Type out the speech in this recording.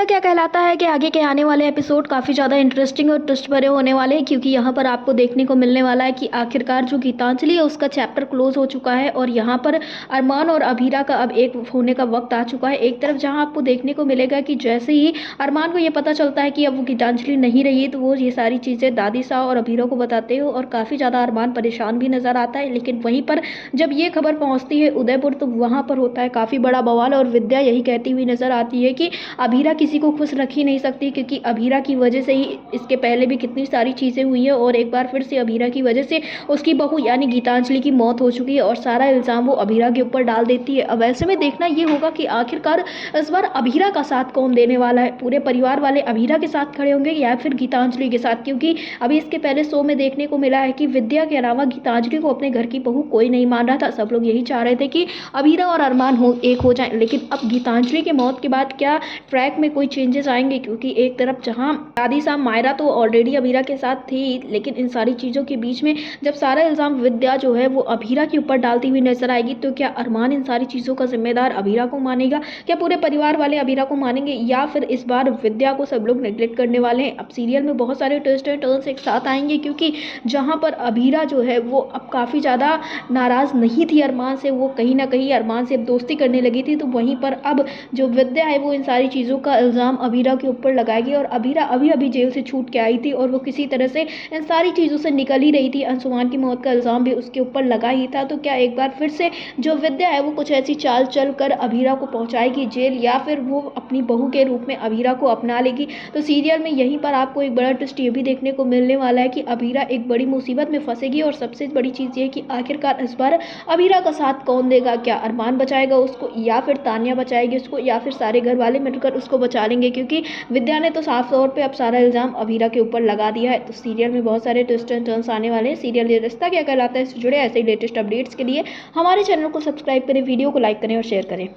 रिश्ता क्या कहलाता है कि आगे के आने वाले एपिसोड काफ़ी ज़्यादा इंटरेस्टिंग और ट्विस्ट भरे होने वाले हैं, क्योंकि यहाँ पर आपको देखने को मिलने वाला है कि आखिरकार जो गीतांजलि है उसका चैप्टर क्लोज हो चुका है और यहाँ पर अरमान और अभीरा का अब एक होने का वक्त आ चुका है। एक तरफ जहाँ आपको देखने को मिलेगा कि जैसे ही अरमान को ये पता चलता है कि अब वो गीतांजलि नहीं रही, तो वो ये सारी चीज़ें दादी साहब और अभीरा को बताते हो और काफ़ी ज़्यादा अरमान परेशान भी नज़र आता है। लेकिन वहीं पर जब ये खबर पहुँचती है उदयपुर, तो वहाँ पर होता है काफ़ी बड़ा बवाल और विद्या यही कहती हुई नज़र आती है कि अभीरा किसी को खुश रख ही नहीं सकती, क्योंकि अभीरा की वजह से ही इसके पहले भी कितनी सारी चीज़ें हुई है और एक बार फिर से अभीरा की वजह से उसकी बहू यानी गीतांजलि की मौत हो चुकी है और सारा इल्ज़ाम वो अभीरा के ऊपर डाल देती है। अब ऐसे में देखना ये होगा कि आखिरकार इस बार अभीरा का साथ कौन देने वाला है। पूरे परिवार वाले अभीरा के साथ खड़े होंगे या फिर गीतांजलि के साथ, क्योंकि अभी इसके पहले शो में देखने को मिला है कि विद्या के अलावा गीतांजलि को अपने घर की बहू कोई नहीं मान रहा था। सब लोग यही चाह रहे थे कि अभीरा और अरमान एक हो जाए। लेकिन अब गीतांजलि के मौत के बाद क्या ट्रैक में कोई चेंजेस आएंगे, क्योंकि एक तरफ जहां दादी साहब मायरा तो ऑलरेडी अभीरा के साथ थी, लेकिन इन सारी चीज़ों के बीच में जब सारा इल्ज़ाम विद्या जो है वो अभीरा के ऊपर डालती हुई नजर आएगी, तो क्या अरमान इन सारी चीज़ों का जिम्मेदार अभीरा को मानेगा? क्या पूरे परिवार वाले अभीरा को मानेंगे या फिर इस बार विद्या को सब लोग नेग्लेक्ट करने वाले हैं? अब सीरियल में बहुत सारे ट्विस्ट एंड टर्न्स एक साथ आएंगे, क्योंकि जहाँ पर अभीरा जो है वो अब काफ़ी ज़्यादा नाराज़ नहीं थी अरमान से, वो कहीं ना कहीं अरमान से अब दोस्ती करने लगी थी, तो वहीं पर अब जो विद्या है वो इन सारी चीज़ों का इल्ज़ाम अभीरा के ऊपर लगाएगी। और अभीरा अभी जेल से छूट के आई थी और वो किसी तरह से इन सारी चीज़ों से निकल ही रही थी। अंशुमान की मौत का इल्ज़ाम भी उसके ऊपर लगा ही था, तो क्या एक बार फिर से जो विद्या है वो कुछ ऐसी चाल चल कर अभीरा को पहुंचाएगी जेल, या फिर वो अपनी बहू के रूप में अभीरा को अपना लेगी? तो सीरियल में यहीं पर आपको एक बड़ा ट्विस्ट ये भी देखने को मिलने वाला है कि अभीरा एक बड़ी मुसीबत में फंसेगी और सबसे बड़ी चीज़ ये कि आखिरकार इस बार अभीरा का साथ कौन देगा? क्या अरमान बचाएगा उसको, या फिर तान्या बचाएगी उसको, या फिर सारे घर वाले मिलकर उसको बचा लेंगे? क्योंकि विद्या ने तो साफ तौर पे अब सारा इल्ज़ाम अभीरा के ऊपर लगा दिया है। तो सीरियल में बहुत सारे ट्विस्ट एंड टर्न्स आने वाले हैं। सीरियल ये रिश्ता क्या कहलाता है इससे जुड़े ऐसे ही लेटेस्ट अपडेट्स के लिए हमारे चैनल को सब्सक्राइब करें, वीडियो को लाइक करें और शेयर करें।